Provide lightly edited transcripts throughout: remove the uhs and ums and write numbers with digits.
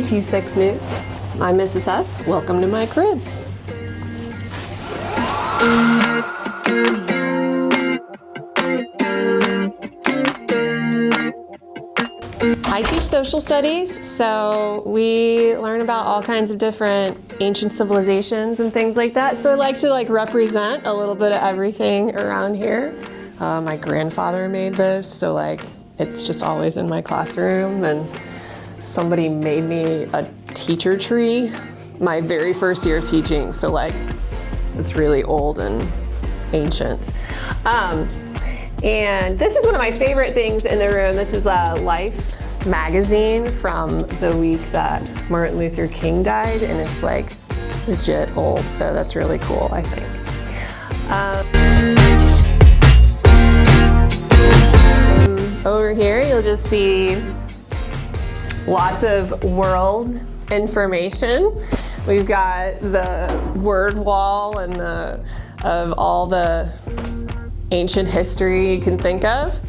36 News. I'm Mrs. Hess. Welcome to my crib. I teach social studies, so we learn about all kinds of different ancient civilizations and things like that. So I like to represent a little bit of everything around here. My grandfather made this, so it's just always in my classroom. And somebody made me a teacher tree my very first year of teaching, so it's really old and ancient. And this is one of my favorite things in the room. This is a Life magazine from the week that Martin Luther King died, and it's legit old, so that's really cool, I think. Over here you'll just see lots of world information. We've got the word wall and of all the ancient history you can think of.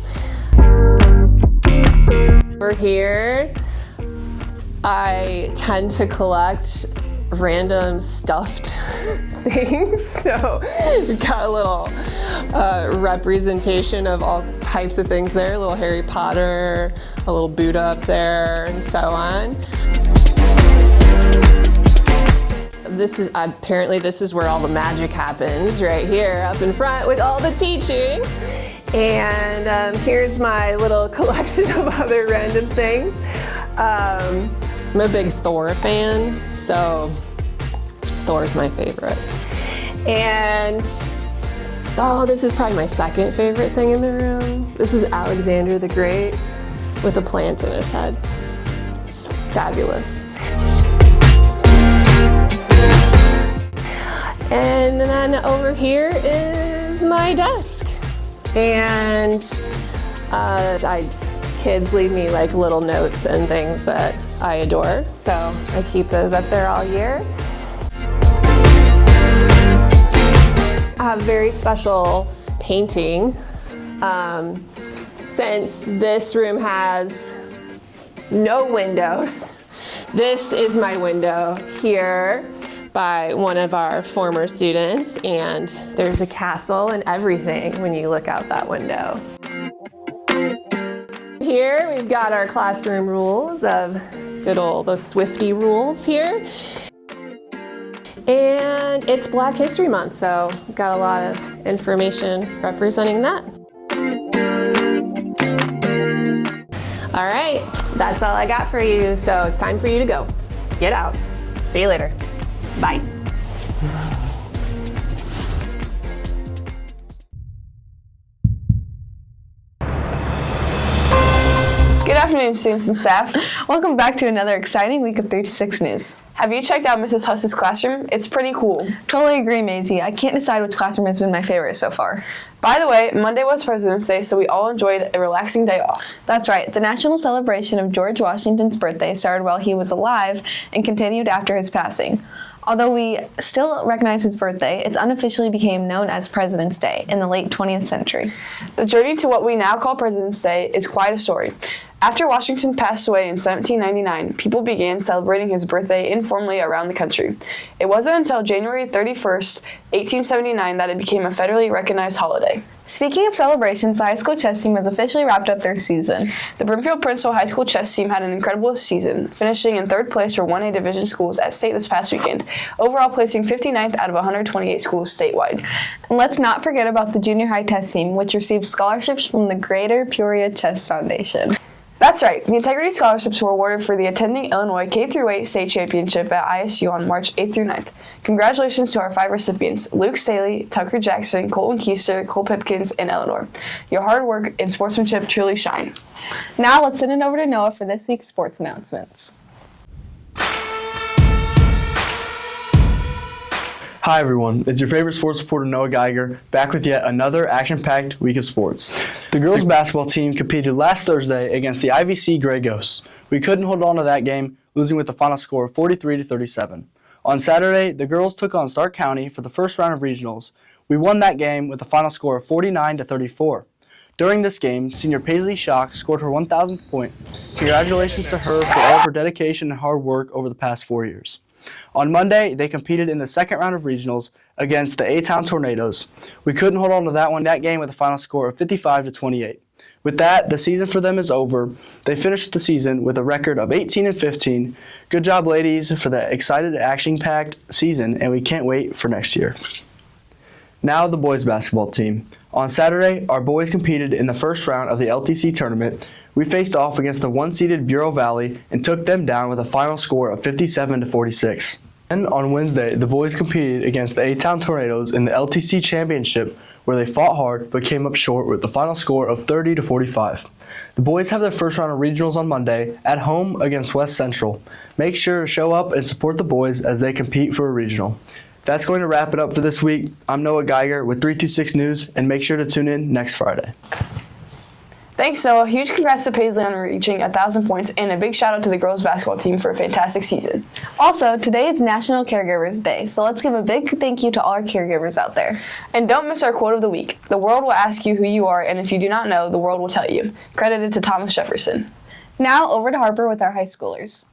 Over here, I tend to collect random stuffed things. So we've got a little representation of all types of things there. A little Harry Potter, a little Buddha up there, and so on. This is where all the magic happens, right here up in front with all the teaching. And here's my little collection of other random things. I'm a big Thor fan, so Thor's my favorite. And this is probably my second favorite thing in the room. This is Alexander the Great with a plant in his head. It's fabulous. And then over here is my desk. And kids leave me little notes and things that I adore, so I keep those up there all year. I have a very special painting. Since this room has no windows, this is my window here by one of our former students, and there's a castle and everything when you look out that window. Here we've got our classroom rules of good old those Swifty rules here. And it's Black History Month, so we've got a lot of information representing that. All right, that's all I got for you, so it's time for you to go. Get out. See you later. Bye. Good afternoon, students and staff. Welcome back to another exciting week of 36 News. Have you checked out Mrs. Huss's classroom? It's pretty cool. Totally agree, Maisie. I can't decide which classroom has been my favorite so far. By the way, Monday was President's Day, so we all enjoyed a relaxing day off. That's right. The national celebration of George Washington's birthday started while he was alive and continued after his passing. Although we still recognize his birthday, it unofficially became known as President's Day in the late 20th century. The journey to what we now call President's Day is quite a story. After Washington passed away in 1799, people began celebrating his birthday informally around the country. It wasn't until January 31st, 1879 that it became a federally recognized holiday. Speaking of celebrations, the high school chess team has officially wrapped up their season. The Brimfield-Princeville High School chess team had an incredible season, finishing in third place for 1A division schools at state this past weekend, overall placing 59th out of 128 schools statewide. And let's not forget about the junior high chess team, which received scholarships from the Greater Peoria Chess Foundation. That's right. The Integrity Scholarships were awarded for the attending Illinois K-8 State Championship at ISU on March 8th through 9th. Congratulations to our 5 recipients, Luke Staley, Tucker Jackson, Colton Keister, Cole Pipkins, and Eleanor. Your hard work and sportsmanship truly shine. Now let's send it over to Noah for this week's sports announcements. Hi everyone, it's your favorite sports reporter Noah Geiger, back with yet another action-packed week of sports. The girls basketball team competed last Thursday against the IVC Grey Ghosts. We couldn't hold on to that game, losing with the final score of 43-37. On Saturday, the girls took on Stark County for the first round of regionals. We won that game with a final score of 49-34. During this game, senior Paisley Schock scored her 1,000th point. Congratulations to her for all of her dedication and hard work over the past 4 years. On Monday, they competed in the second round of regionals against the A-Town Tornadoes. We couldn't hold on to that game with a final score of 55-28. With that, the season for them is over. They finished the season with a record of 18-15. Good job, ladies, for the excited, action-packed season, and we can't wait for next year. Now the boys basketball team. On Saturday, our boys competed in the first round of the LTC tournament. We faced off against the one-seeded Bureau Valley and took them down with a final score of 57-46. Then on Wednesday, the boys competed against the A-Town Tornadoes in the LTC championship, where they fought hard but came up short with the final score of 30-45. The boys have their first round of regionals on Monday at home against West Central. Make sure to show up and support the boys as they compete for a regional. That's going to wrap it up for this week. I'm Noah Geiger with 326 News, and make sure to tune in next Friday. Thanks, Noah. Huge congrats to Paisley on reaching 1,000 points, and a big shout out to the girls basketball team for a fantastic season. Also, today is National Caregivers Day, so let's give a big thank you to all our caregivers out there. And don't miss our quote of the week. The world will ask you who you are, and if you do not know, the world will tell you. Credited to Thomas Jefferson. Now over to Harper with our high schoolers.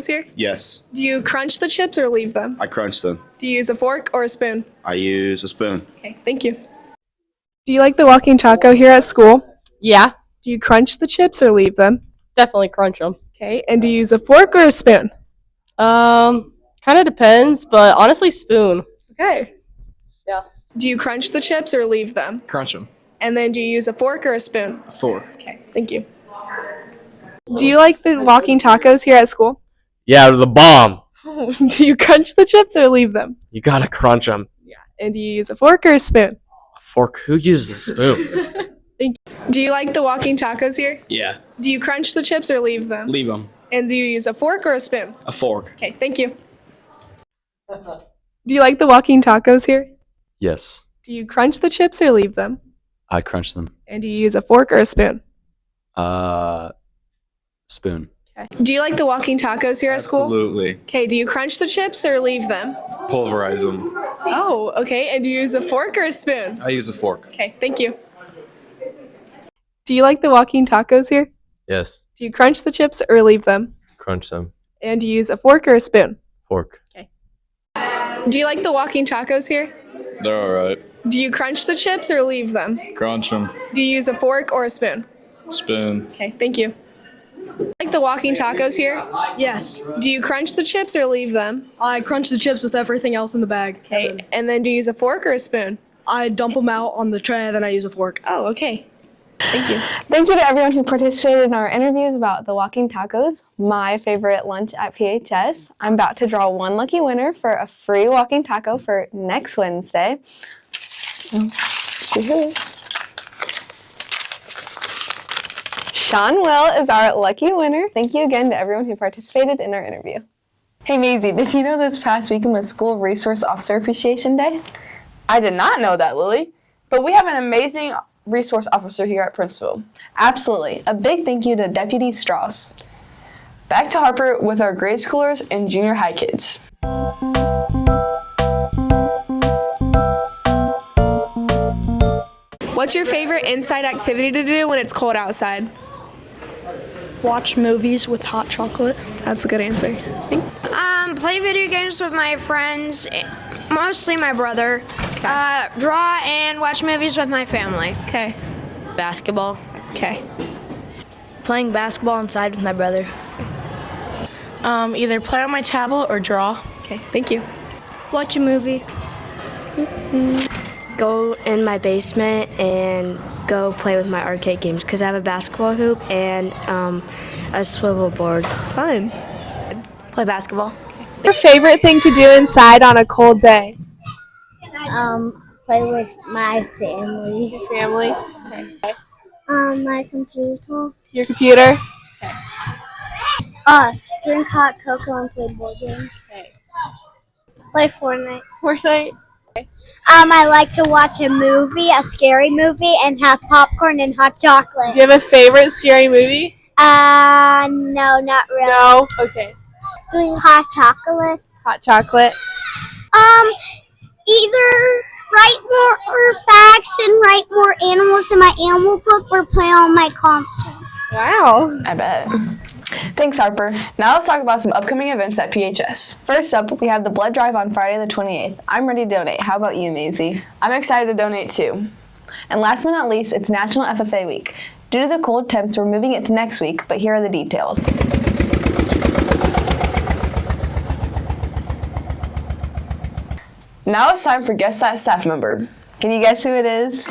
Here? Yes. Do you crunch the chips or leave them? I crunch them. Do you use a fork or a spoon? I use a spoon. Okay, thank you. Do you like the walking taco here at school? Yeah, Do you crunch the chips or leave them? definitely crunch them. Okay, and do you use a fork or a spoon? Kind of depends, but honestly, spoon. Okay. Yeah. Do you crunch the chips or leave them? Crunch them. And then do you use a fork or a spoon? A fork. Okay, thank you. Do you like the walking tacos here at school? Yeah, the bomb. Do you crunch the chips or leave them? You gotta crunch them. Yeah. And do you use a fork or a spoon? A fork? Who uses a spoon? Thank you. Do you like the walking tacos here? Yeah. Do you crunch the chips or leave them? Leave them. And do you use a fork or a spoon? A fork. Okay, thank you. Do you like the walking tacos here? Yes, Do you crunch the chips or leave them? I crunch them. And do you use a fork or a spoon? Spoon. Do you like the walking tacos here at school? Absolutely. Okay, do you crunch the chips or leave them? Pulverize them. Oh, okay. And do you use a fork or a spoon? I use a fork. Okay, thank you. Do you like the walking tacos here? Yes, Do you crunch the chips or leave them? crunch them. And do you use a fork or a spoon? Fork. Do you like the walking tacos here? They're alright. Do you crunch the chips or leave them? Crunch them. Do you use a fork or a spoon? Spoon. Okay, thank you. Like the walking tacos here? Yes. Do you crunch the chips or leave them? I crunch the chips with everything else in the bag. Okay, and then do you use a fork or a spoon? I dump them out on the tray, then I use a fork. Oh, okay. Thank you. Thank you to everyone who participated in our interviews about the walking tacos, my favorite lunch at PHS. I'm about to draw one lucky winner for a free walking taco for next Wednesday. So, let's see who it is. Sean Will is our lucky winner. Thank you again to everyone who participated in our interview. Hey Maisie, did you know this past weekend was School Resource Officer Appreciation Day? I did not know that, Lily. But we have an amazing resource officer here at Princeville. Absolutely. A big thank you to Deputy Strauss. Back to Harper with our grade schoolers and junior high kids. What's your favorite inside activity to do when it's cold outside? Watch movies with hot chocolate. That's a good answer. Play video games with my friends, mostly my brother. Draw and watch movies with my family. Okay. Basketball. Okay. Playing basketball inside with my brother. Either play on my tablet or draw. Okay. Thank you. Watch a movie. Go in my basement and go play with my arcade games because I have a basketball hoop and a swivel board. Fun. Play basketball. Your favorite thing to do inside on a cold day? Play with my family. Your family. My computer. Your computer. Drink hot cocoa and play board games. Play Fortnite. Fortnite. I like to watch a movie, a scary movie, and have popcorn and hot chocolate. Do you have a favorite scary movie? No, not really. No. Okay. Doing hot chocolate. Hot chocolate. Either write more facts and write more animals in my animal book or play on my console. Wow. I bet. Thanks, Harper. Now let's talk about some upcoming events at PHS. First up, we have the blood drive on Friday the 28th. I'm ready to donate. How about you, Maisie? I'm excited to donate too. And last but not least, it's National FFA Week. Due to the cold temps, we're moving it to next week, but here are the details. Now it's time for Guess That Staff Member. Can you guess who it is?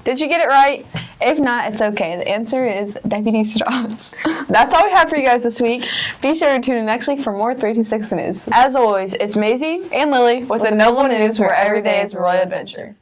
Did you get it right? If not, it's okay. The answer is Deputy Strauss. That's all we have for you guys this week. Be sure to tune in next week for more 326 News. As always, it's Maisie And Lily with the Noble News, where every day is a royal adventure.